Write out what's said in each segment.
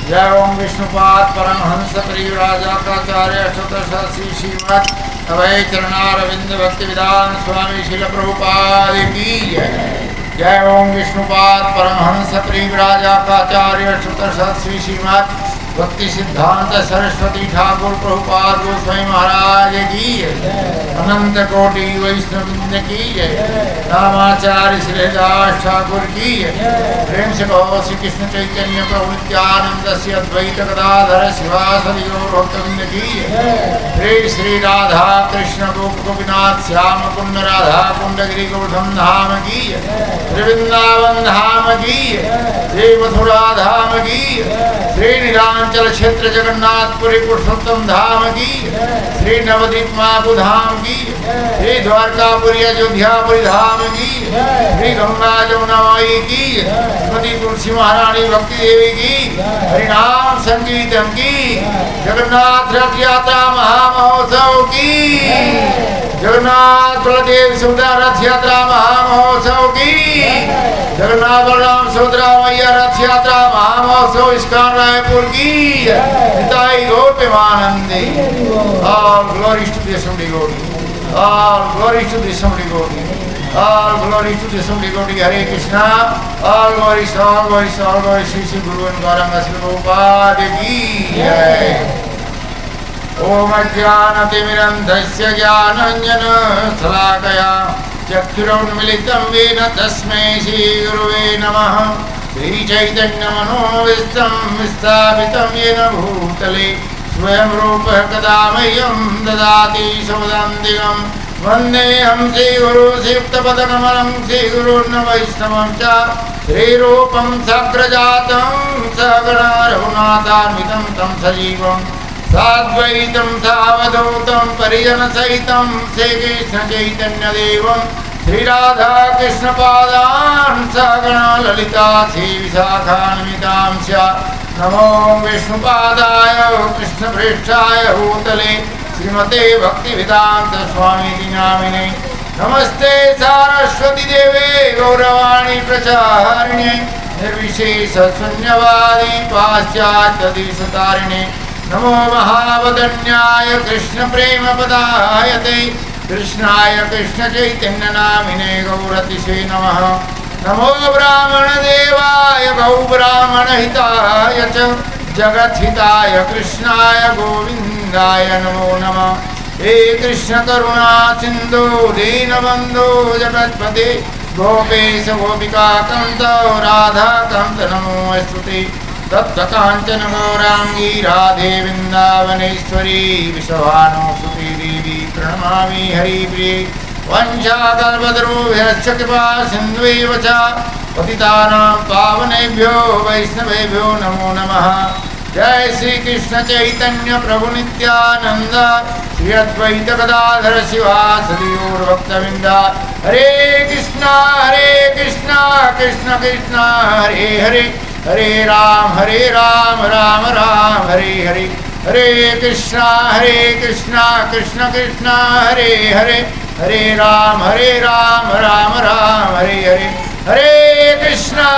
जय ओम विष्णुपाद परमहंस परिव्राजकाचार्य अष्टोत्तरशास्त्री श्रीमद अभय चरणारविंद भक्ति विधान स्वामी शिल प्रभुपाद की जय। जय ओम विष्णुपाद परमहंस परिव्राजकाचार्य अष्टोत्तरशास्त्री श्रीमद भक्ति सिद्धांत सरस्वती ठाकुर प्रभुपाद गोस्वामी महाराज की जय। अनंत कोटि वैष्णव की जय। रामाचार्य श्रीदास ठाकुर की जय। प्रेम से कहो श्री कृष्ण चैतन्य प्रभु नित्यानंद से अद्वैत गदाधर शिवासदि गौरभक्तवृंद की जय। श्री राधा कृष्ण गोप गोपीनाथ श्याम कुंड राधा कुंड गिरि गोवर्धन धाम की जय। वृंदावन धाम की जय। श्री मथुरा धाम की जय। श्री नीलांचल क्षेत्र जगन्नाथपुरी पुरुषोत्तम धाम की जय। श्री नवदीप माधु धाम की जय। श्री द्वारकापुरी अयोध्यापुरी धाम की जय। श्री गंगा जमुना माई की जय। श्रीमती तुलसी महारानी भक्ति देवी की हरिनाम संकीर्तन की। जगन्नाथ रथ यात्रा महामहोत्सव की। जगन्नाथ बलदेव सुभद्रा रथ यात्रा महामहोत्सव की। जगन्नाथ बलराम सुभद्रा मैया रथ यात्रा महामहोत्सव इस्कॉन रायपुर की। निताई गौर प्रेमानंदे। All glory to the Assembly God. All glory to the Assembly God. All glory to the Assembly God. Hare Krishna. All glory, all glory, all glory. Shri Shri Guru and Gauranga Sri Prabhupada ki jai. ओम अज्ञानतिमिरन्धस्य ज्ञानाञ्जन शलाकया चक्षुरुन्मिलितं येन तस्मै श्रीगुरुवे नमः। श्रीचैतन्यमनोभीष्टं स्थापितं येन भूतले स्वयं रूपः कदा मह्यं ददाति स्वपदान्तिकं। वन्देऽहं श्रीगुरुं श्रीयुक्तपदकमलं श्रीगुरुन् वैष्णवं च। श्रीरूपं साग्रजातं सगणा रघुनाथान्वितं तं सजीवम् साद्वैतं सावधूतं परिजनसहितं श्रीकृष्ण चैतन्यदेवं श्रीराधा कृष्णपादान् सगणा ललिता श्रीविशाखान्वितांश्च। नमो विष्णुपादाय कृष्णप्रेष्ठाय भूतले श्रीमते भक्तिवेदान्त स्वामिति नामिने। नमस्ते सारस्वती देवे गौरवाणी प्रचारिणे निर्विशेष शून्यवादी पाश्चात्यदेशतारिणे। नमो महावदन्याय कृष्ण प्रेम पदायते कृष्णाय कृष्ण चैतन्य नामिने गौरतिशे नमः। नमो ब्राह्मण देवाय गौ ब्राह्मण हिताय च जगद्हिताय कृष्णाय गोविंदाय नमो नमः। हे कृष्ण करुणा सिंधु दीनबंधु जगत्पते गोपेश गोपिका कांत राधा कांत नमोस्तुते। तप्त कांचन गौरांगी राधे वृंदावनेश्वरी विश्वभानुसुते देवी प्रणमामि हरिप्रिये। वंशाकल्पतरुभ्यश्च कृपा सिन्धुएव च पतितानां पावनेभ्यो वैष्णवेभ्यो नमो नमः। जय श्री कृष्ण चैतन्य प्रभु नित्यानंद श्री अद्वैत गदाधर शिवासदि गौरभक्तवृंद। हरे कृष्णा कृष्ण कृष्ण हरे हरे हरे राम राम राम हरे हरे। हरे कृष्णा कृष्ण कृष्ण हरे हरे हरे राम राम राम हरे हरे। हरे कृष्णा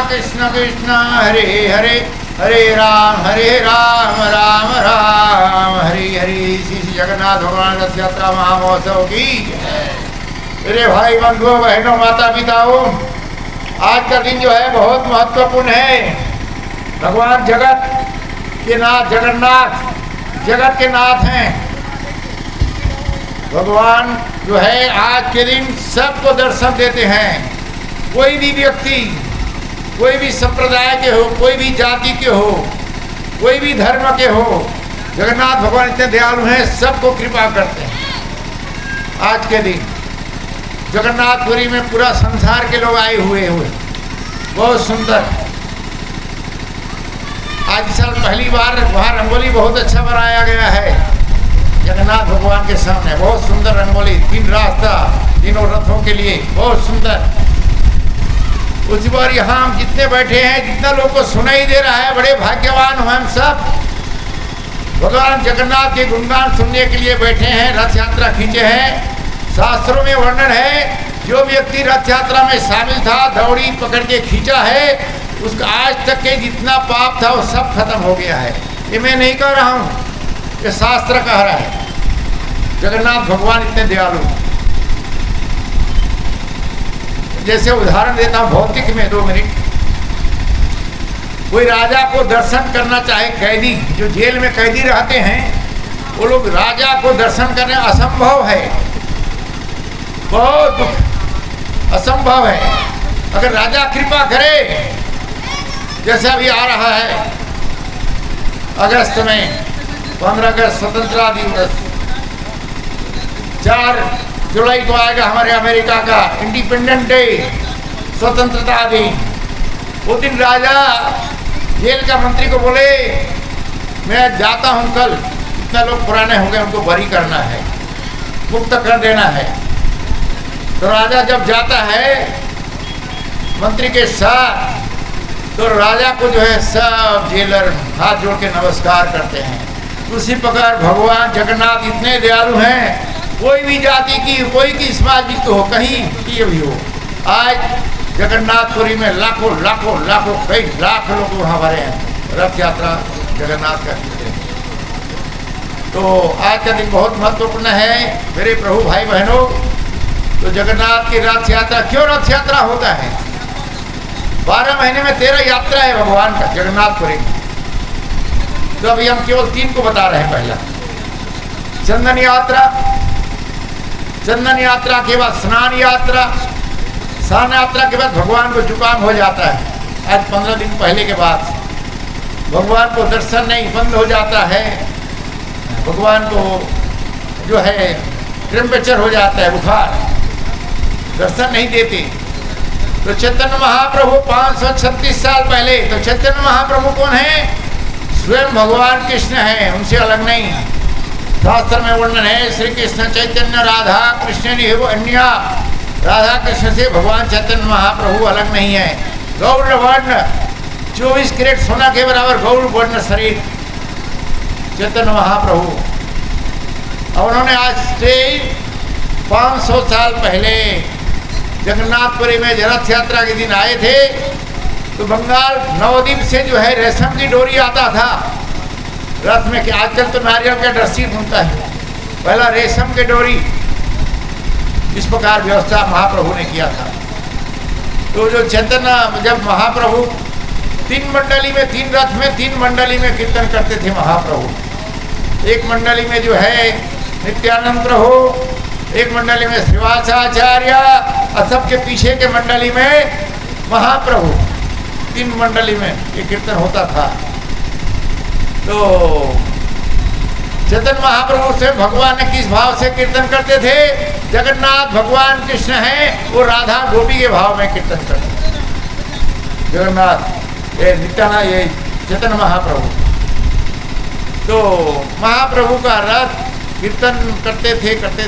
कृष्ण कृष्ण हरे हरे हरे राम राम राम हरे हरे। श्री जगन्नाथ भगवान रथ यात्रा महामहोत्सव की। मेरे भाई बंधुओं बहनों माता पिताओं, आज का दिन जो है बहुत महत्वपूर्ण है। भगवान जगत के नाथ जगन्नाथ जगत के नाथ हैं। भगवान जो है आज के दिन सबको दर्शन देते हैं। कोई भी व्यक्ति, कोई भी संप्रदाय के हो, कोई भी जाति के हो, कोई भी धर्म के हो, जगन्नाथ भगवान इतने दयालु हैं, सबको कृपा करते हैं। आज के दिन जगन्नाथपुरी में पूरा संसार के लोग आए हुए बहुत सुंदर। आज साल पहली बार वहाँ रंगोली बहुत अच्छा बनाया गया है जगन्नाथ भगवान के सामने। बहुत सुंदर रंगोली, 3 रास्ता तीनों रथों के लिए, बहुत सुंदर। उसी बार यहाँ हम जितने बैठे हैं, जितना लोग को सुनाई दे रहा है, बड़े भाग्यवान हम सब भगवान जगन्नाथ के गुणगान सुनने के लिए बैठे हैं। रथ यात्रा खींचे हैं। शास्त्रों में वर्णन है, जो व्यक्ति रथ यात्रा में शामिल था, दौड़ी पकड़ के खींचा है, उसका आज तक के जितना पाप था वो सब खत्म हो गया है। ये मैं नहीं कह रहा हूँ, ये शास्त्र कह रहा है। जगन्नाथ भगवान इतने दयालु। जैसे उदाहरण देता हूँ भौतिक में 2 मिनट। कोई राजा को दर्शन करना चाहे, कैदी जो जेल में कैदी रहते हैं, वो लोग राजा को दर्शन करने असंभव है, बहुत दुख, असंभव है। अगर राजा कृपा करे, जैसे अभी आ रहा है अगस्त में 15 अगस्त स्वतंत्रता दिवस, 4 जुलाई को आएगा हमारे अमेरिका का इंडिपेंडेंट डे, स्वतंत्रता दिन। वो दिन राजा जेल का मंत्री को बोले मैं जाता हूँ कल, इतना लोग पुराने हो गए, उनको बरी करना है, मुक्त कर देना है। तो राजा जब जाता है मंत्री के साथ, तो राजा को जो है सब जेलर हाथ जोड़ के नमस्कार करते हैं। उसी प्रकार भगवान जगन्नाथ इतने दयालु हैं, कोई भी जाति की, कोई की समाज तो हो, कहीं की भी हो, आज जगन्नाथपुरी में लाखों लाखों लाखों कई लाख लोग वहाँ भरे हैं रथ यात्रा जगन्नाथ का। तो आज का दिन बहुत महत्वपूर्ण है मेरे प्रभु भाई बहनों। तो जगन्नाथ की रथ यात्रा, क्यों रथ यात्रा होता है? 12 महीने में 13 यात्रा है भगवान का जगन्नाथपुरी में। तो अभी हम केवल 3 को बता रहे हैं। पहला चंदन यात्रा, चंदन यात्रा के बाद स्नान यात्रा, स्नान यात्रा के बाद भगवान को जुकाम हो जाता है। आज 15 दिन पहले के बाद भगवान को दर्शन नहीं, बंद हो जाता है, भगवान को जो है टेम्परेचर हो जाता है, बुखार, दर्शन नहीं देते। तो चैतन्य महाप्रभु 536 साल पहले, तो चैतन्य महाप्रभु कौन है? स्वयं भगवान कृष्ण है, उनसे अलग नहीं। शास्त्र में वर्णन है श्री कृष्ण चैतन्य राधा कृष्ण एवं अन्य, राधा कृष्ण से भगवान चैतन्य महाप्रभु अलग नहीं है। गौर वर्ण 24 कैरेट सोना के बराबर गौर वर्ण शरीर चैतन्य महाप्रभु। और उन्होंने आज से 500 साल पहले जगन्नाथपुरी में रथ यात्रा के दिन आए थे। तो बंगाल नवद्वीप से जो है रेशम की डोरी आता था रथ में, कि आजकल तो नारियल का रस्सी घूमता है, पहला रेशम की डोरी। इस प्रकार व्यवस्था महाप्रभु ने किया था। तो जो चैतन्य, जब महाप्रभु 3 मंडली में, 3 रथ में 3 मंडली में कीर्तन करते थे महाप्रभु। एक मंडली में जो है नित्यानंद प्रभु, एक मंडली में श्रीवासाचार्य, और सबके पीछे के मंडली में महाप्रभु। 3 मंडली में ये कीर्तन होता था। तो चैतन्य महाप्रभु से भगवान ने किस भाव से कीर्तन करते थे? जगन्नाथ भगवान कृष्ण हैं, वो राधा गोपी के भाव में कीर्तन करते थे। जगन्नाथ ये नित्यानंद, ये चैतन्य महाप्रभु। तो महाप्रभु का रथ कीर्तन करते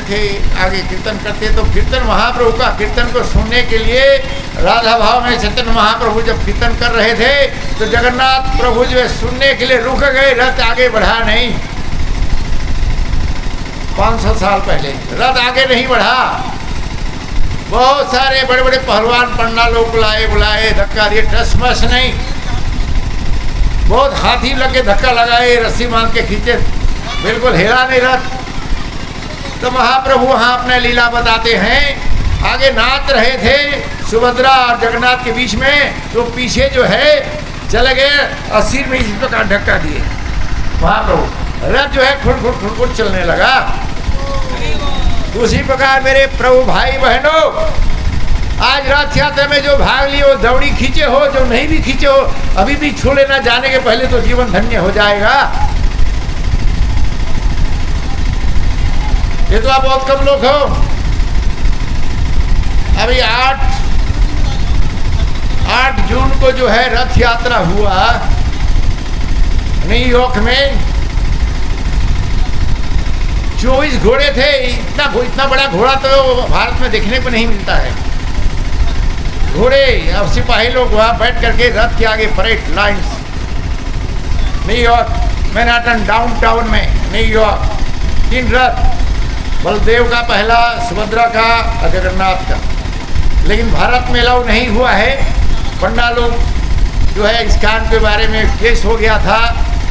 थे, आगे कीर्तन करते। तो कीर्तन महाप्रभु का कीर्तन को सुनने के लिए राधा भाव में चैतन्य महाप्रभु जब कीर्तन कर रहे थे, तो जगन्नाथ प्रभु जो है सुनने के लिए रुक गए, रथ आगे बढ़ा नहीं। 500 साल पहले रथ आगे नहीं बढ़ा। बहुत सारे बड़े बड़े पहलवान पंडा लोग बुलाए, धक्का दिए, टसमस नहीं, बहुत हाथी लगे, धक्का लगाए, रस्सी बांध के खींचे, बिल्कुल हिला नहीं रथ। तो महाप्रभु वहाँ अपना लीला बताते हैं। आगे नाच रहे थे सुभद्रा और जगन्नाथ के बीच में, तो पीछे जो है चले गए और सिर में इस प्रकार धक्का दिए महाप्रभु। रथ जो है खुट चलने लगा। उसी प्रकार मेरे प्रभु भाई बहनों, आज रथ यात्रा में जो भाग लिए हो, दौड़ी खींचे हो, जो नहीं भी खींचे हो, अभी भी छू लेना जाने के पहले तो जीवन धन्य हो जाएगा। ये तो आप बहुत कम लोग हो। अभी 8 जून को जो है रथ यात्रा हुआ न्यूयॉर्क में। 24 घोड़े थे। इतना बड़ा घोड़ा तो भारत में देखने को नहीं मिलता है। घोड़े और सिपाही लोग वहाँ बैठ करके रथ के आगे parade lines. New York, Manhattan downtown में न्यूयॉर्क, 3 रथ, बलदेव का पहला, सुभद्रा का और जगन्नाथ का। लेकिन भारत में अलाउ नहीं हुआ है। पंडा लोग जो है इस्कान के बारे में केस हो गया था,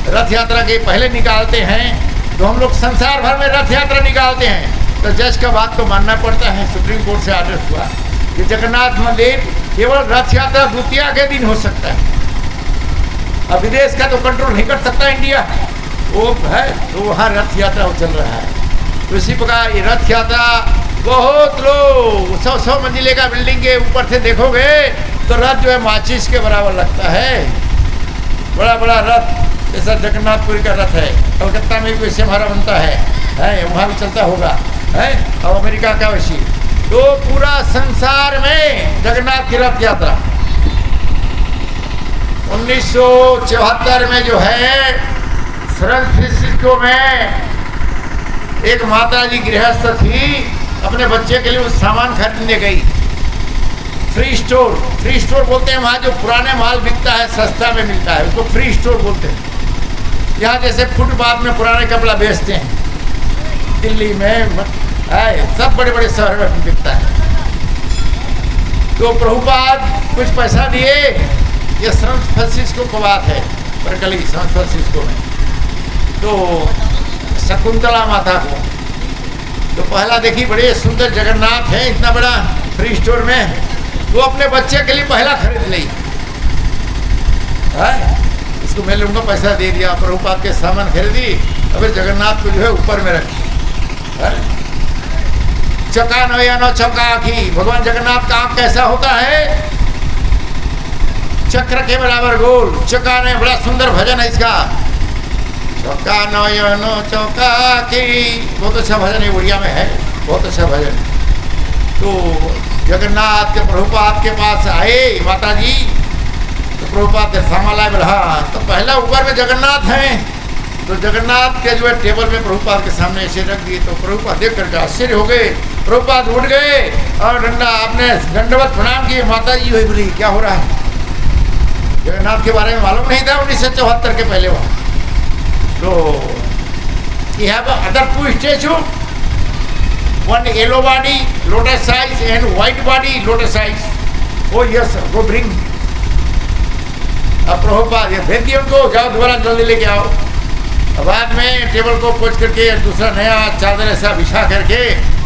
रथ यात्रा के पहले निकालते हैं। तो हम लोग संसार भर में रथ यात्रा निकालते हैं। तो जज का बात तो मानना पड़ता है। सुप्रीम कोर्ट से आदेश हुआ कि जगन्नाथ मंदिर केवल रथ यात्रा द्वितीया के दिन हो सकता है। अब विदेश का तो कंट्रोल नहीं कर सकता इंडिया, वो है, तो वहाँ रथ यात्रा चल रहा है। तो इसी प्रकार ये रथ यात्रा बहुत लोग 100 मंजिले का बिल्डिंग के ऊपर से देखोगे तो रथ जो है माचिस के बराबर लगता है। बड़ा बड़ा रथ जैसा जगन्नाथपुरी का रथ है, कलकत्ता में भी वैसे हमारा बनता है वहाँ भी चलता होगा है, और अमेरिका का वैसी। तो पूरा संसार में जगन्नाथ की रथ यात्रा 1974 में जो है सैन फ्रांसिस्को में एक माता जी गृहस्थ थी, अपने बच्चे के लिए उस सामान खरीदने गई। फ्री स्टोर बोलते हैं वहाँ जो पुराने माल बिकता है सस्ता में मिलता है, उसको फ्री स्टोर बोलते हैं। यहाँ जैसे फुटपाथ में पुराने कपड़ा बेचते हैं, दिल्ली में सब बड़े बड़े शहर में बिकता है। तो प्रभुपाद कुछ पैसा दिए, ये सैन फ्रांसिस्को की बात है, बर्कली सैन फ्रांसिस्को में। तो शकुंतला माता को तो पहला देखी बड़े सुंदर जगन्नाथ है, इतना बड़ा फ्री स्टोर में, वो अपने बच्चे के लिए पहला खरीद ली। इसको मैं लूँगा, पैसा दे दिया, प्रभुपाद के सामान खरीदी, अब जगन्नाथ को जो है ऊपर में रखी। चौका नयनो चौका आँखी, भगवान जगन्नाथ का आँख कैसा होता है? चक्र के बराबर गोल। चौका ने बड़ा सुंदर भजन है इसका, चौका नयनो चौका आँखी, बहुत अच्छा भजन है, उड़िया में है, बहुत अच्छा भजन। तो जगन्नाथ के प्रभुपाद के पास आए माता जी, तो प्रभुपाद के सामान लाए, बोला हाँ, तो पहला ऊपर में जगन्नाथ हैं। तो जगन्नाथ के जो है टेबल में प्रभुपाद के सामने ऐसे रख दिए। तो प्रभुपाद देख करके आश्चर्य हो गए, प्रभुपाद उठ गए और डंडा आपने दंडवत प्रणाम किए। माता जी हुई बोली क्या हो रहा है? जगन्नाथ के बारे में मालूम नहीं था 1974 के पहले वहाँ। तो यह other two statue, one yellow body lotus size and white body lotus size. Oh yes, वो ब्रिंग। अब प्रभुपाद ये भेज दिए उनको, जाओ दोबारा जल्दी लेके आओ। बाद में टेबल को पोंछ करके दूसरा नया चादर ऐसा बिछा करके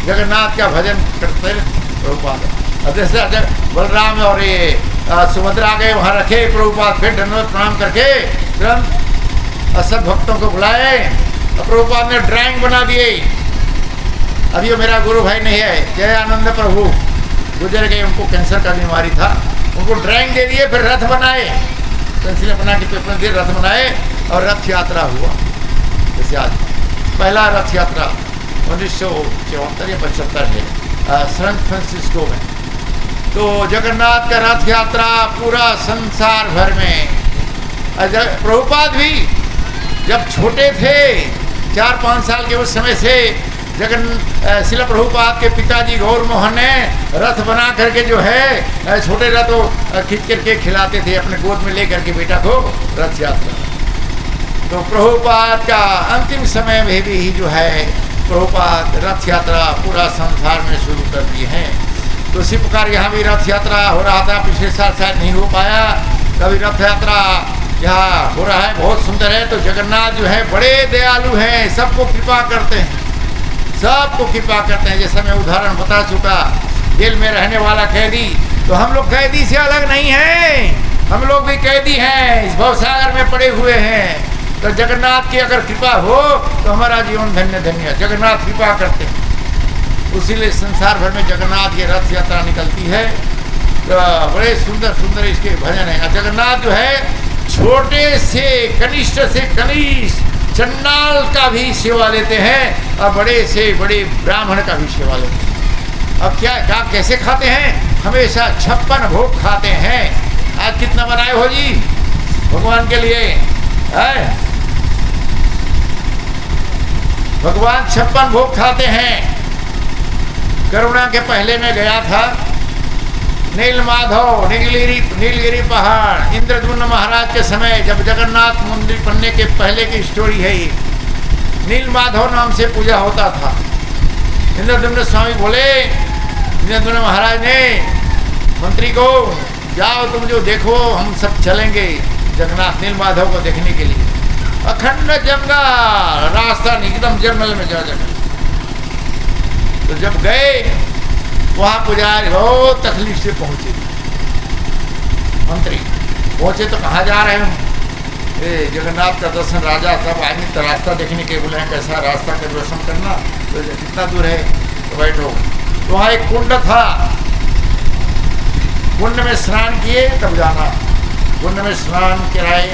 जगन्नाथ का भजन करते प्रभुपाद। अब जैसे बलराम और ये सुभद्रा आ गए, वहाँ रखे प्रभुपाद, फिर धन्यवाद प्रणाम करके तुरंत सब भक्तों को बुलाए। और प्रभुपाद ने ड्राइंग बना दिए। अभी वो मेरा गुरु भाई नहीं है, जय आनंद प्रभु, गुजर गए, उनको कैंसर का बीमारी था, उनको ड्राइंग दे दिए, फिर रथ बनाए, पेंसिलें बना के पेपर दिए, रथ बनाए और रथ यात्रा हुआ। जैसे आज पहला रथ यात्रा 1974 या 75 में सैन फ्रांसिस्को में। तो जगन्नाथ का रथ यात्रा पूरा संसार भर में। प्रभुपाद भी जब छोटे थे 4-5 साल के, उस समय से शिला प्रभुपाद के पिताजी गौर मोहन ने रथ बना करके जो है छोटे रथ खींच करके खिलाते थे अपने गोद में ले करके बेटा को, रथ यात्रा। तो प्रभुपाद का अंतिम समय में भी जो है प्रभुपाद रथ यात्रा पूरा संसार में शुरू कर दिए हैं। तो इसी प्रकार यहाँ भी रथ यात्रा हो रहा था, पिछले साल शायद नहीं हो पाया, कभी रथ यात्रा यहाँ हो रहा है, बहुत सुंदर है। तो जगन्नाथ जो है बड़े दयालु हैं, सबको कृपा करते हैं, सबको कृपा करते हैं। जैसा मैं उदाहरण बता चुका, जेल में रहने वाला कैदी, तो हम लोग कैदी से अलग नहीं हैं, हम लोग भी कैदी हैं, इस भवसागर में पड़े हुए हैं। तो जगन्नाथ की अगर कृपा हो तो हमारा जीवन धन्य धन्य। जगन्नाथ कृपा करते हैं, उसीलिए संसार भर में जगन्नाथ की रथ यात्रा निकलती है। तो बड़े सुंदर सुंदर इसके भजन हैं। जगन्नाथ जो है छोटे से कनिष्ठ चंडाल का भी सेवा लेते हैं और बड़े से बड़े ब्राह्मण का भी सेवा लेते हैं। अब क्या कैसे खाते हैं? हमेशा 56 भोग खाते हैं। आज कितना बनाए हो जी भगवान के लिए? है भगवान 56 भोग खाते हैं। करुणा के पहले में गया था नील माधव, नीलगिरी पहाड़, इंद्रद्युम्न महाराज के समय, जब जगन्नाथ मंदिर बनने के पहले की स्टोरी है ये। नील माधव नाम से पूजा होता था। इंद्रद्युम्न स्वामी बोले, इंद्रद्युम्न महाराज ने मंत्री को, जाओ तुम जो देखो, हम सब चलेंगे जगन्नाथ नील माधव को देखने के लिए। अखंड जंगल रास्ता, एकदम जंगल में जा जगह। तो जब गए वहाँ पुजारी बहुत तकलीफ से पहुँचे। मंत्री पहुँचे तो कहाँ जा रहे हो? ये जगन्नाथ का दर्शन राजा सब आएंगे तो रास्ता देखने के बोले हैं कैसा रास्ता का दर्शन करना, तो कितना दूर है तो बैठो। तो वहाँ एक कुंड था, कुंड में स्नान किए तब जाना। कुंड में स्नान कराए,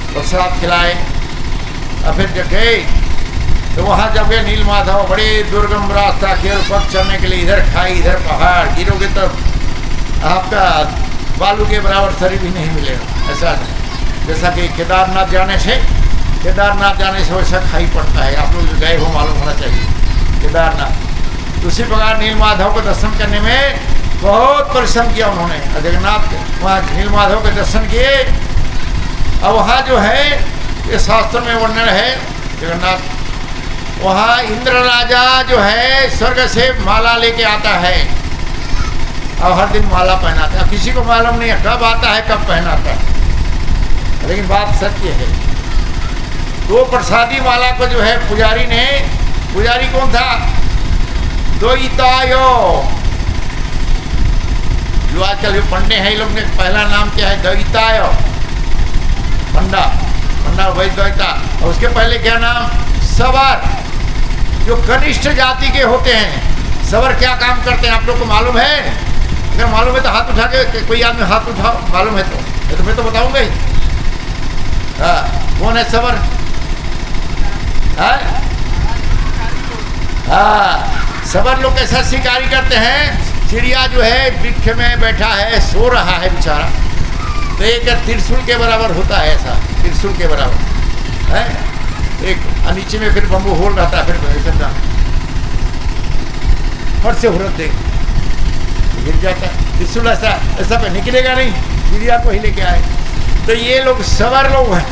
प्रसाद खिलाए और फिर जब गए तो वहाँ जब गए नील माधव बड़े दुर्गम रास्ता, केवल पग चलने के लिए, इधर खाई इधर पहाड़, गिरोगे तब आपका बालू के बराबर शरीर भी नहीं मिलेगा। ऐसा जैसा कि केदारनाथ जाने से वैसा खाई पड़ता है। आप लोग जो गए हो मालूम होना चाहिए केदारनाथ। उसी प्रकार नील माधव को दर्शन करने में बहुत परिश्रम किया उन्होंने। जगन्नाथ वहाँ नील माधव के दर्शन किए। अब वहाँ जो है ये शास्त्र में वर्णन है, जगन्नाथ वहाँ इंद्र राजा जो है स्वर्ग से माला लेके आता है और हर दिन माला पहनाता है। किसी को मालूम नहीं है कब आता है कब पहनाता है, लेकिन बात सत्य है। तो प्रसादी माला को जो है पुजारी कौन था? द्वैतायो, जो आजकल जो पंडे हैं, लोग ने पहला नाम क्या है? द्वैतायो, पंडा द्वैता। और उसके पहले क्या नाम? सवर, जो कनिष्ठ जाति के होते हैं। सवर क्या काम करते हैं आप लोग को मालूम है? अगर मालूम है तो हाथ उठा के कोई आदमी हाथ उठाओ, मालूम है तो मैं तो बताऊंगा ही। कौन है सवर? सवर लोग कैसा शिकारी करते हैं? चिड़िया जो है वृक्ष में बैठा है, सो रहा है बेचारा, तो एक त्रिशूल के बराबर होता है, ऐसा त्रिशूल के बराबर है। एक नीचे में फिर बम्बू होल रहता है, फिर फट से हुरत दे गिर जाता है। त्रिशूल ऐसा पे निकलेगा नहीं, चिड़िया को ही लेके आए। तो ये लोग सवर लोग हैं।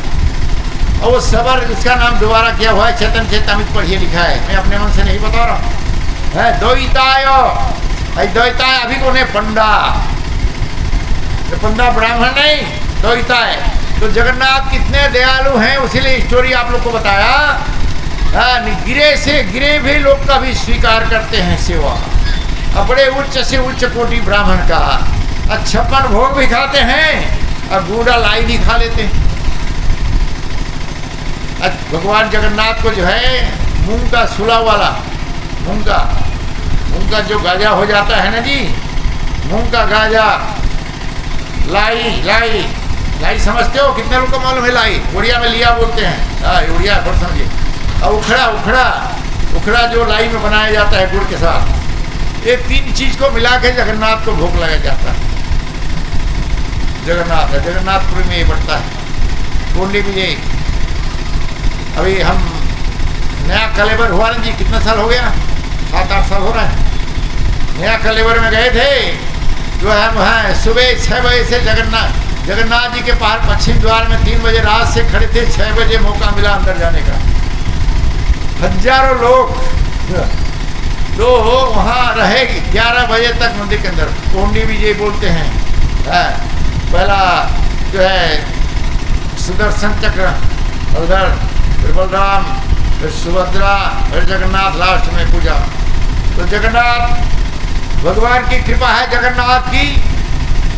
और वो सवर, उसका नाम दोबारा क्या हुआ है? चेतन चेतामित पढ़िए लिखा है, मैं अपने मन से नहीं बता रहा हूँ। द्वैताय अभी कौन है? पंडा। तो पंडा ब्राह्मण नहीं, द्वैताय। तो जगन्नाथ कितने दयालु हैं, उसीलिए स्टोरी आप लोग को बताया। गिरे भी लोग का भी स्वीकार करते हैं सेवा। अब बड़े उच्च से उच्च कोटि ब्राह्मण का 56 भोग भी खाते हैं और बूढ़ा लाई भी खा लेते हैं। भगवान जगन्नाथ को जो है मूंग का सुला वाला, मूंग का जो गाजा हो जाता है ना जी, मूंग का गाजा, लाई समझते हो? कितने लोग को मालूम है लाई? उड़िया में लिया बोलते हैं, उड़िया थोड़ा समझिए। और उखड़ा जो लाई में बनाया जाता है गुड़ के साथ, ये 3 चीज को मिला के जगन्नाथ को भोग लगाया जाता है। जगन्नाथपुरी में ये बढ़ता है। बोली भी यही, अभी हम नया कलेवर हुआ ना जी, कितना साल हो गया? 7-8 साल हो रहा है। नया कलेवर में गए थे, जो है वहाँ सुबह 6 बजे से जगन्नाथ जी के पार पश्चिम द्वार में 3 बजे रात से खड़े थे, 6 बजे मौका मिला अंदर जाने का। हजारों लोग तो वहाँ रहेगी 11 बजे तक मंदिर के अंदर। कोंडी भी ये बोलते हैं, पहला जो है सुदर्शन चक्र, उधर फिर बलराम, फिर सुभद्रा, फिर जगन्नाथ, लास्ट में पूजा। तो जगन्नाथ भगवान की कृपा है जगन्नाथ की।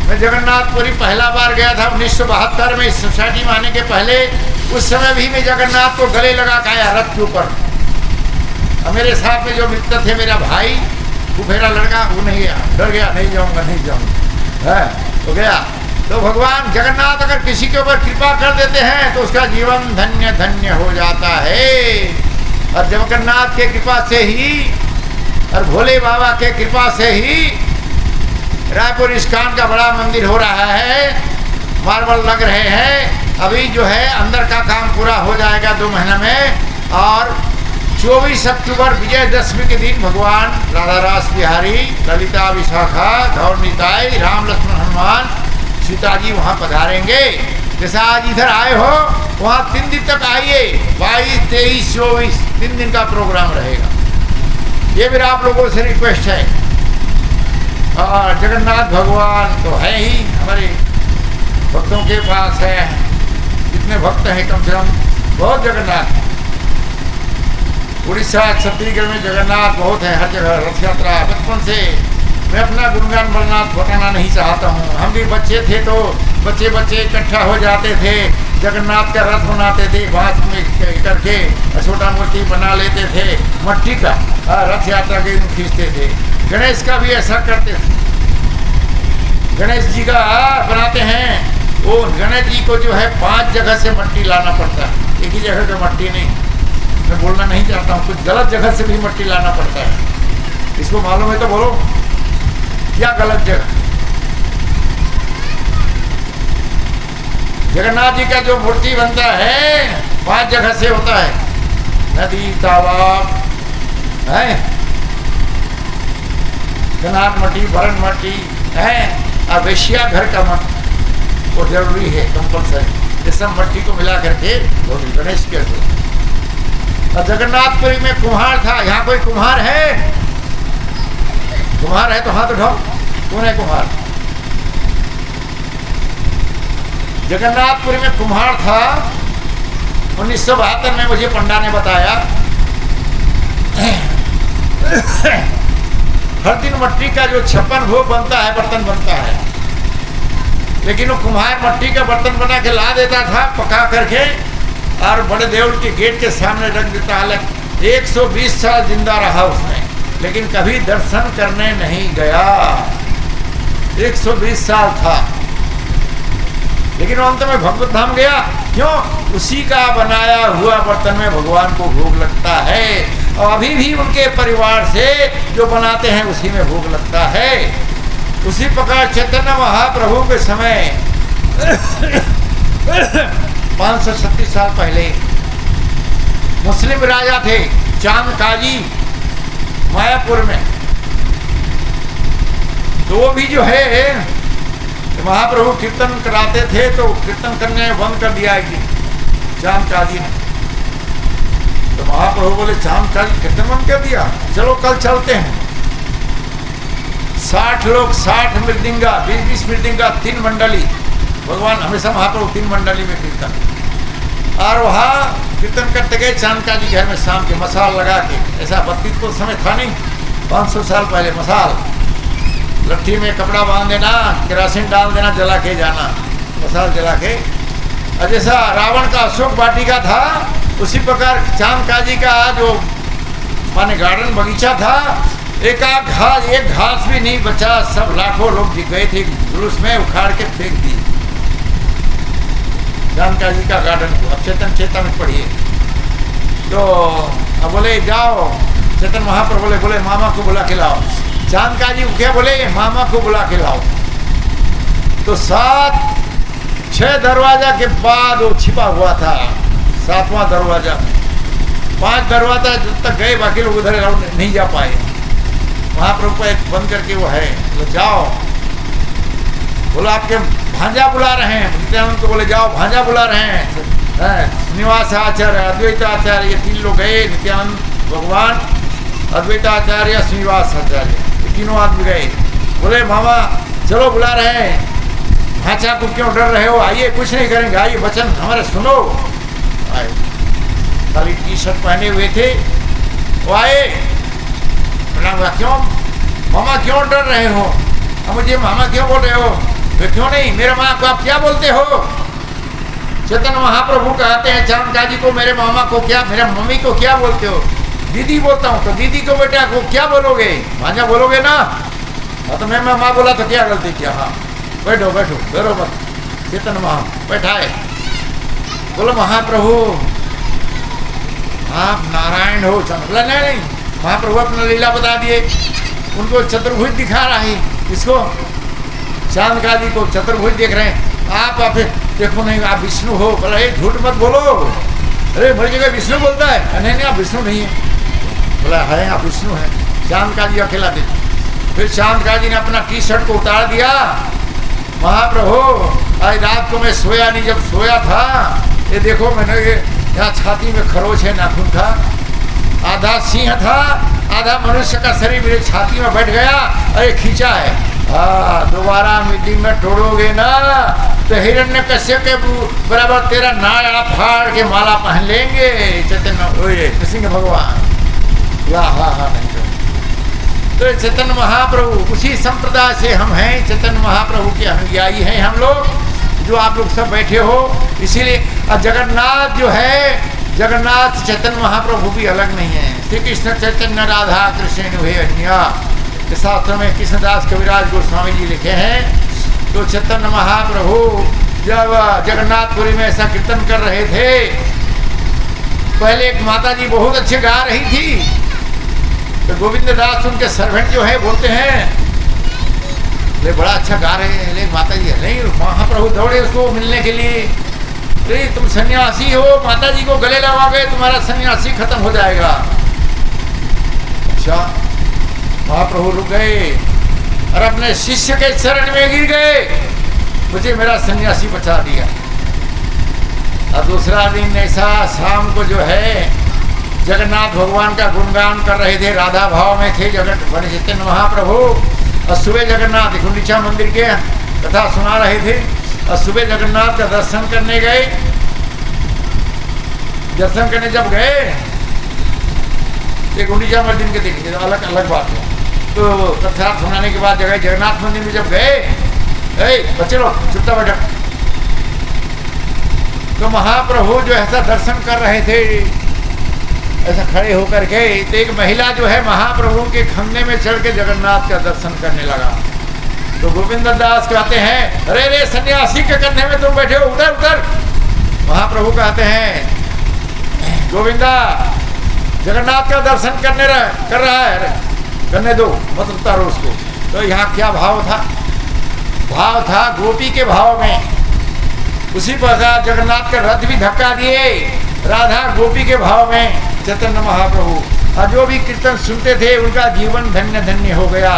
मैं जगन्नाथपुरी पहला बार गया था 1972 में, इस सोसाइटी में आने के पहले। उस समय भी मैं जगन्नाथ को गले लगा के आया रथ के ऊपर। और मेरे साथ में जो मित्र थे, मेरा भाई फुफेरा लड़का, वो नहीं गया, डर गया, नहीं जाऊँगा है तो गया। तो भगवान जगन्नाथ अगर किसी के ऊपर कृपा कर देते हैं तो उसका जीवन धन्य धन्य हो जाता है। और जगन्नाथ के कृपा से ही और भोले बाबा के कृपा से ही रायपुर इस्कॉन का बड़ा मंदिर हो रहा है, मार्बल लग रहे हैं। अभी जो है अंदर का काम पूरा हो जाएगा 2 महीना में। और 24 अक्टूबर विजयदशमी के दिन भगवान राधा रास बिहारी, ललिता विशाखा, गौर निताई, राम लक्ष्मण हनुमान, सीता जी वहाँ पधारेंगे। जैसा आज इधर आए हो, वहाँ 3 दिन तक आइए, 22, 23, 24 3 दिन का प्रोग्राम रहेगा। ये मेरा आप लोगों से रिक्वेस्ट है। और जगन्नाथ भगवान तो है ही, हमारे भक्तों के पास है। कितने भक्त हैं? कम से कम बहुत जगन्नाथ। उड़ीसा छत्तीसगढ़ में जगन्नाथ बहुत है, हर जगह रथ यात्रा। बचपन से मैं अपना गुणगान बलनाथ बताना नहीं चाहता हूँ। हम भी बच्चे थे तो बच्चे इकट्ठा हो जाते थे, जगन्नाथ का रथ बनाते थे, बांस में करके छोटा मूर्ति बना लेते थे मट्टी का, रथ यात्रा के खींचते थे। गणेश का भी ऐसा करते थे। गणेश जी का बनाते हैं, वो गणेश जी को जो है 5 जगह से मट्टी लाना पड़ता है, एक ही जगह पे मट्टी नहीं। मैं बोलना नहीं चाहता हूँ, कुछ गलत जगह से भी मट्टी लाना पड़ता है। इसको मालूम है तो बोलो, क्या गलत जगह? जगन्नाथ जी का जो मूर्ति बनता है 5 जगह से होता है, नदी, तालाब है, किनार मट्टी, भरण मट्टी है, और वैश्या घर का मट्टी वो जरूरी है, कंपल्सरी। इस सब मट्टी को मिला करके गणेश के थे। और जगन्नाथपुरी में कुम्हार था। यहाँ कोई कुम्हार है? कुम्हार है तो हाथ उठाओ, कौन है कुम्हार? जगन्नाथपुरी में कुम्हार था। 1972 में मुझे पंडा ने बताया। हर दिन मट्टी का जो 56 भोग बनता है, बर्तन बनता है, लेकिन वो कुम्हार मट्टी का बर्तन बना के ला देता था पका करके, और बड़े देवल के गेट के सामने रख देता। अलग 120 साल जिंदा रहा उसमें, लेकिन कभी दर्शन करने नहीं गया। 120 साल था, लेकिन अंत में भगवत धाम गया। क्यों? उसी का बनाया हुआ बर्तन में भगवान को भोग लगता है, और अभी भी उनके परिवार से जो बनाते हैं उसी में भोग लगता है। उसी प्रकार चैतन्य महाप्रभु के समय 536 साल पहले मुस्लिम राजा थे चांद काजी मायापुर में, तो वो भी जो है महाप्रभु कीर्तन कराते थे, तो कीर्तन करने बंद कर दिया कि चांद काजी ने। तो महाप्रभु बोले चांद काजी कीर्तन बंद कर दिया, चलो कल चलते हैं। 60 लोग, 60 मृदंगा, 20-20 मृदंगा, 3 मंडली। भगवान हमेशा महाप्रभु 3 मंडली में कीर्तन, और वहाँ कीर्तन करते गए चांद काजी घर में शाम के मसाल लगा के। ऐसा बत्ती तो समय था नहीं, 500 साल पहले मसाल, लट्ठी में कपड़ा बांध देना, केरासिन डाल देना, जला के जाना, मसाल जला के। और जैसा रावण का अशोक वाटिका था, उसी प्रकार चांद काजी का जो माने गार्डन बगीचा था, एक घास भी नहीं बचा। सब लाखों लोग गए थे जुलूस में, उखाड़ के फेंक दिए चांद काजी का गार्डन को। अब चेतन चेतन पढ़िए तो अब बोले जाओ, चेतन महाप्रभु बोले मामा को बुला के लाओ। चांद काजी क्या बोले? मामा को बुला के लाओ। तो 6 दरवाजा के बाद वो छिपा हुआ था, 7वां दरवाजा। 5 दरवाजा जब तक गए, बाकी लोग उधर नहीं जा पाए। महाप्रभु को एक बंद करके वो है, तो जाओ। बोला आपके भांजा बुला रहे हैं। नित्यानंद को बोले जाओ, भांजा बुला रहे हैं। श्रीनिवास आचार्य, अद्वैताचार्य, ये 3 लोग गए। नित्यानंद भगवान, अद्वैताचार्य, श्रीनिवास आचार्य, तीनों आदमी गए। बोले मामा चलो बुला रहे हैं, भांजा को क्यों डर रहे हो? आइए, कुछ नहीं करेंगे, आइए वचन हमारे सुनो। आए, खाली टी-शर्ट पहने हुए थे, वो आए। क्यों मामा क्यों डर रहे हो? अब मुझे मामा क्यों बोल रहे हो? वे क्यों नहीं, मेरे माँ को आप क्या बोलते हो? चैतन्य महाप्रभु कहते हैं चांद काजी को, मेरे मामा को क्या, मेरे मम्मी को क्या बोलते हो? दीदी बोलता हूँ। तो दीदी को बेटा को क्या बोलोगे? भांजा बोलोगे ना? हाँ, तो मैं माँ बोला तो क्या गलती किया? हाँ बैठो बैठो, डरो मत। चेतन महा बैठाए, बोलो महाप्रभु आप नारायण हो। बोला नहीं, महाप्रभु अपना लीला बता दिए। उनको चतुर्भुज दिखा रहा है, इसको चांद काजी को चतुर्भुज देख रहे हैं। आप देखो नहीं, आप विष्णु हो। बोला झूठ मत बोलो, अरे मेरी जगह विष्णु बोलता है। नहीं आप विष्णु नहीं है। बोला है आप विष्णु है। चांद काजी अकेला दे। फिर चांद काजी ने अपना टी-शर्ट को उतार दिया। महाप्रभु आज रात को मैं सोया नहीं, जब सोया था ये देखो मैंने यहाँ छाती में खरोच है, नाखून था, आधा सिंह था, आधा मनुष्य का शरीर मेरे छाती में बैठ गया। अरे खींचा है। दोबारा मीटिंग में तोड़ोगे ना तो हिरण्यकश्यप के बराबर तेरा नाड़ा फाड़ के माला पहन लेंगे। चैतन्य नृसिंह भगवान हाँ नहीं तो चैतन्य महाप्रभु उसी संप्रदाय से हम हैं। चैतन्य महाप्रभु के अनुयायी हैं हम लोग। जो आप लोग सब बैठे हो। इसीलिए जगन्नाथ जो है, जगन्नाथ चैतन्य महाप्रभु भी अलग नहीं है। श्री कृष्ण चैतन्य राधा कृष्ण हुए अन्य, के शास्त्र में कृष्णदास कविराज गोस्वामी जी लिखे हैं। तो चैतन्य महाप्रभु जब जगन्नाथपुरी में ऐसा कीर्तन कर रहे थे, पहले एक माता जी बहुत अच्छे गा रही थी, तो गोविंद दास उनके सर्वेंट जो है बोलते हैं ले बड़ा अच्छा गा रहे हैं, ले माता जी नहीं, महाप्रभु दौड़े उसको मिलने के लिए, अरे तुम सन्यासी हो, माता जी को गले लगाओगे तुम्हारा सन्यासी खत्म हो जाएगा। अच्छा, महाप्रभु रुक गए और अपने शिष्य के चरण में गिर गए, मुझे मेरा सन्यासी बचा दिया। और दूसरा दिन ऐसा शाम को जो है जगन्नाथ भगवान का गुणगान कर रहे थे, राधा भाव में थे जगत बड़े चैतन्य महाप्रभु। और सुबह जगन्नाथ गुंडीचा मंदिर के कथा सुना रहे थे, और सुबह जगन्नाथ का दर्शन करने गए। दर्शन करने जब गए, ये गुंडीचा मंदिर के देखेंगे अलग अलग बात है। तो कथा सुनाने के बाद जगह जगन्नाथ मंदिर में जब गए, बच्चे लोग चुपचाप बैठो, तो महाप्रभु जो ऐसा दर्शन कर रहे थे, ऐसा खड़े होकर के, तो एक महिला जो है महाप्रभु के खंगने में चढ़ के जगन्नाथ का दर्शन करने लगा। तो गोविंद दास कहते हैं, अरे रे सन्यासी के कंधे में तुम बैठे हो, उधर उधर। महाप्रभु कहते हैं, गोविंदा जगन्नाथ का दर्शन कर रहा है, करने दो, मत उतारो उसको। तो यहाँ क्या भाव था? भाव था गोपी के भाव में। उसी प्रकार जगन्नाथ का रथ भी धक्का दिए, राधा गोपी के भाव में चैतन्य महाप्रभु, और जो भी कीर्तन सुनते थे उनका जीवन धन्य धन्य हो गया।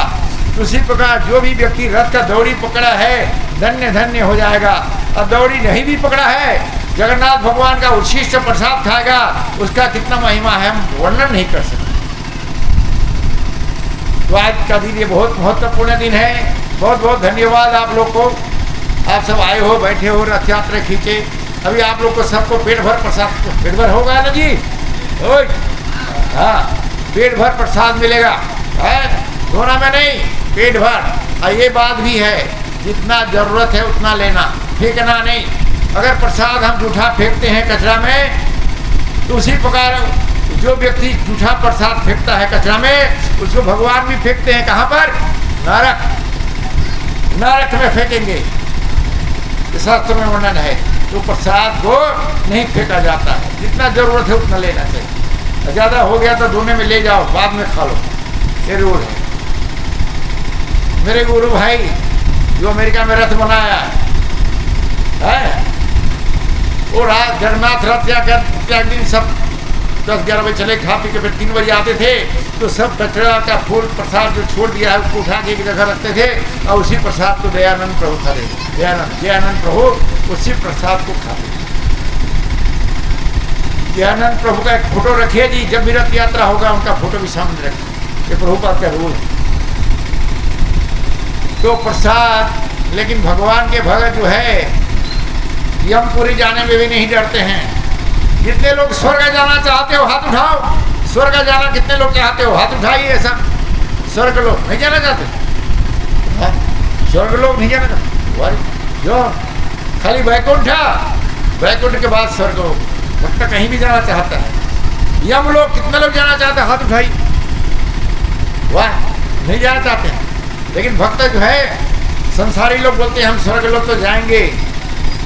उसी प्रकार जो भी व्यक्ति रथ का दौड़ी पकड़ा है धन्य धन्य हो जाएगा, और दौड़ी नहीं भी पकड़ा है, जगन्नाथ भगवान का उच्छिष्ट प्रसाद खाएगा, उसका कितना महिमा है हम वर्णन नहीं कर सकते। तो आज का दिन ये बहुत महत्वपूर्ण दिन है। बहुत बहुत धन्यवाद आप लोग को, आप सब आए हो, बैठे हो, रथ यात्रा खींचे। अभी आप लोग को सबको पेट भर प्रसाद, पेट भर होगा ना जी? ओए हाँ, पेट भर प्रसाद मिलेगा, धोना में नहीं, पेट भर। और ये बात भी है, जितना जरूरत है उतना लेना, फेंकना नहीं। अगर प्रसाद हम जूठा फेंकते हैं कचरा में, तो उसी प्रकार जो व्यक्ति जूठा प्रसाद फेंकता है कचरा में, उसको भगवान भी फेंकते हैं कहाँ पर? नरक, नरक में फेंकेंगे। शास्त्र में वर्णन है। तो प्रसाद को नहीं फेंका जाता है, जितना जरूरत है उतना लेना चाहिए। ज़्यादा हो गया तो दोने में ले जाओ, बाद में खा लो, ये रूल है। मेरे गुरु भाई जो अमेरिका में रथ बनाया है, वो रात जगन्नाथ रथ क्या दिन सब 10-11 बजे चले, खा पी के फिर 3 बजे आते थे, तो सब कचरा का फूल प्रसाद जो छोड़ दिया है उसको उठा के एक जगह रखते थे, और उसी प्रसाद को दयानंद प्रभु खा रहे, दयानंद प्रभु उसी प्रसाद को खाते। दयानंद प्रभु का एक फोटो रखिए जी, जब भी रथ यात्रा होगा उनका फोटो भी सामने रखिए, ये प्रभुपाद का रूल है। तो प्रसाद, लेकिन भगवान के भगत जो है यमपुरी जाने में भी नहीं डरते हैं। जितने लोग स्वर्ग जाना चाहते हो हाथ उठाओ, स्वर्ग जाना कितने लोग चाहते हो हाथ उठाइए। ऐसा स्वर्ग लोग नहीं जाना चाहते, स्वर्ग लोग नहीं जाना चाहते, जो खाली वैकुंठ, वैकुंठ के बाद स्वर्ग लोग, भक्त कहीं भी जाना चाहता है। यम लोग कितने लोग जाना चाहते हैं हाथ उठाइए, वाह नहीं जाना चाहते हैं। लेकिन भक्त जो है, संसारी लोग बोलते हैं हम स्वर्ग लोग तो जाएंगे,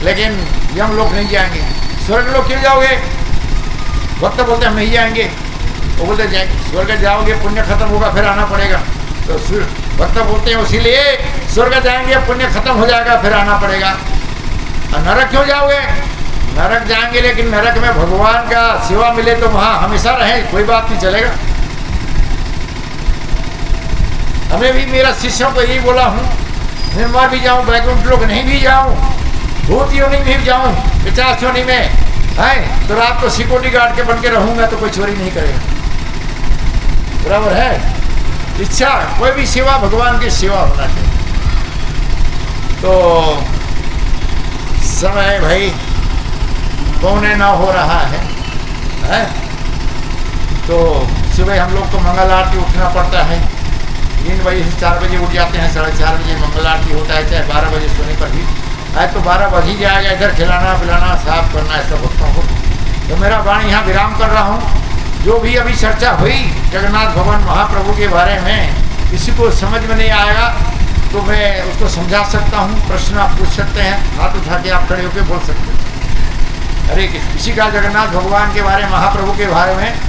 लेकिन यम लोग नहीं जाएंगे। स्वर्ग लोग क्यों जाओगे? भक्त बोलते हम नहीं जाएंगे, वो बोलते जाएंगे। स्वर्ग जाओगे पुण्य खत्म होगा फिर आना पड़ेगा, तो भक्त बोलते हैं इसीलिए स्वर्ग जाएंगे पुण्य खत्म हो जाएगा फिर आना पड़ेगा। और नरक क्यों जाओगे? नरक जाएंगे लेकिन नरक में भगवान का सेवा मिले तो वहाँ हमेशा रहे, कोई बात नहीं चलेगा। हमें भी मेरा शिष्यों को यही बोला हूँ, निर्मल भी जाऊँ, वैकुंठ लोग नहीं भी जाऊँ, भूत योनि में भी जाऊँ, 50 योनि में है, तो रात को सिक्योरिटी गार्ड के बन के रहूँगा तो कोई चोरी नहीं करेगा। बराबर है? इच्छा कोई भी सेवा भगवान की सेवा होना चाहिए। तो समय भाई 8:45 हो रहा है? तो सुबह हम लोग को मंगल आरती उठना पड़ता है। 3 बजे से 4 बजे उठ जाते हैं, 4:30 बजे मंगल आरती होता है, चाहे 12 बजे सोने पर भी आज तो 12 बज ही जाएगा, इधर खिलाना पिलाना साफ करना है सब भक्तों को। तो मेरा वाणी यहाँ विराम कर रहा हूँ। जो भी अभी चर्चा हुई जगन्नाथ भगवान महाप्रभु के बारे में, किसी को समझ में नहीं आएगा तो मैं उसको समझा सकता हूँ। प्रश्न आप पूछ सकते हैं, हाथ उठा के आप खड़े होकर बोल सकते हैं। हरे कृष्ण। किसी का जगन्नाथ भगवान के बारे में, महाप्रभु के बारे में,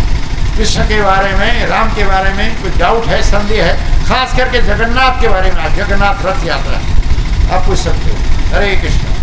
कृष्ण के बारे में, राम के बारे में कोई डाउट है, संदेह है, खास करके जगन्नाथ के बारे में, जगन्नाथ रथ यात्रा आप पूछ सकते हो। हरे कृष्ण।